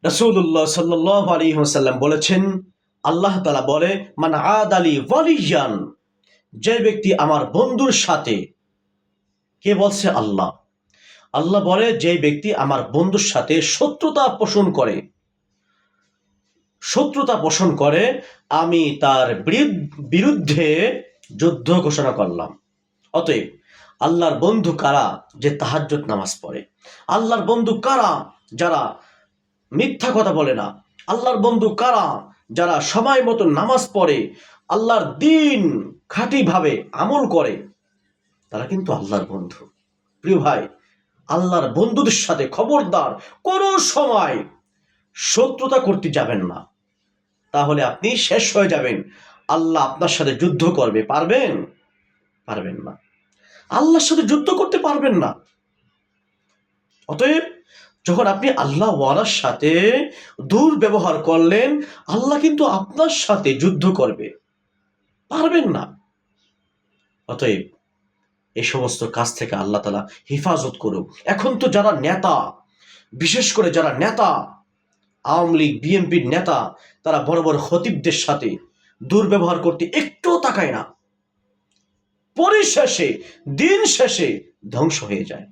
রাসূলুল্লাহ সাল্লাল্লাহু আলাইহি ওয়াসাল্লাম বলেছেন, আল্লাহ তাআলা বলে, মান আদালি ওয়ালিয়ান, যে ব্যক্তি আমার বন্ধুর সাথে, কে বলছে? আল্লাহ। আল্লাহ বলে, যে ব্যক্তি আমার বন্ধুর সাথে শত্রুতা পোষণ করে, আমি তার বিরুদ্ধে যুদ্ধ ঘোষণা করলাম। অতএব আল্লাহর বন্ধু কারা? যে তাহাজ্জুদ নামাজ পড়ে। আল্লাহর বন্ধু কারা? যারা মিথ্যা কথা বলে না। আল্লাহর বন্ধু কারা? যারা সময় মতো নামাজ পড়ে, আল্লাহর দ্বীন খাঁটিভাবে আমল করে, তারা কিন্তু আল্লাহর বন্ধু। প্রিয় ভাই, আল্লাহর বন্ধুদের সাথে খবরদার কোনো সময় শত্রুতা করতে যাবেন না, তাহলে আপনি শেষ হয়ে যাবেন। আল্লাহ আপনার সাথে যুদ্ধ করবে, পারবেন? পারবেন না। আল্লাহর সাথে যুদ্ধ করতে পারবেন না। অতএব যখন আপনি আল্লাহ ওয়ালার সাথে দুর্ব্যবহার করলেন, আল্লাহ কিন্তু আপনার সাথে যুদ্ধ করবে, পারবেন না। অতএব এই সমস্ত কাজ থেকে আল্লাহ তাআলা হেফাজত করুক। এখন তো যারা নেতা, বিশেষ করে যারা নেতা, আওয়ামী লীগ বিএনপির নেতা, তারা বড় বড় খতিবদের সাথে দুর্ব্যবহার করতে একটুও তাকায় না, পরিশেষে দিন শেষে ধ্বংস হয়ে যায়।